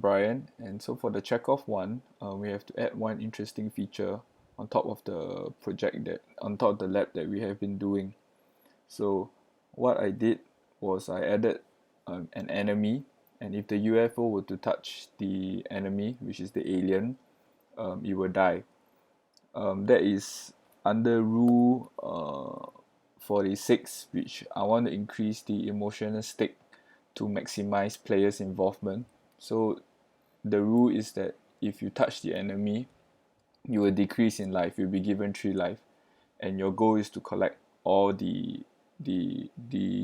Brian, and so for the checkoff one, we have to add one interesting feature on top of the on top of the lab that we have been doing. So what I did was I added an enemy, and if the UFO were to touch the enemy, which is the alien, it will die. That is under rule 46, which I want to increase the emotional stake to maximize players' involvement. So the rule is that if you touch the enemy, you will decrease in life. You'll be given 3 life, and your goal is to collect all the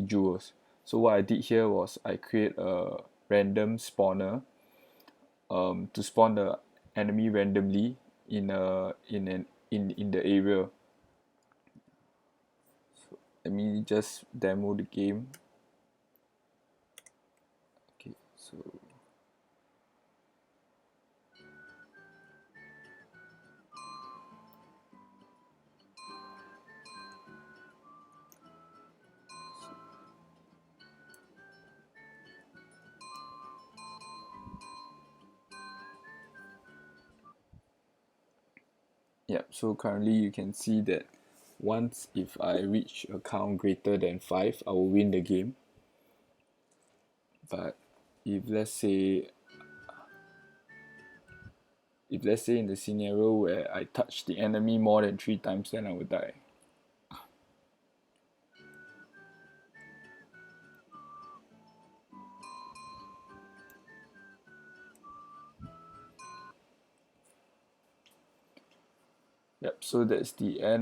jewels. So what I did here was I create a random spawner to spawn the enemy randomly in the area. Let me just demo the game. Okay, so yep, so currently you can see that once if I reach a count greater than 5, I will win the game. But if let's say in the scenario where I touch the enemy more than 3 times, then I will die. Yep, so that's the end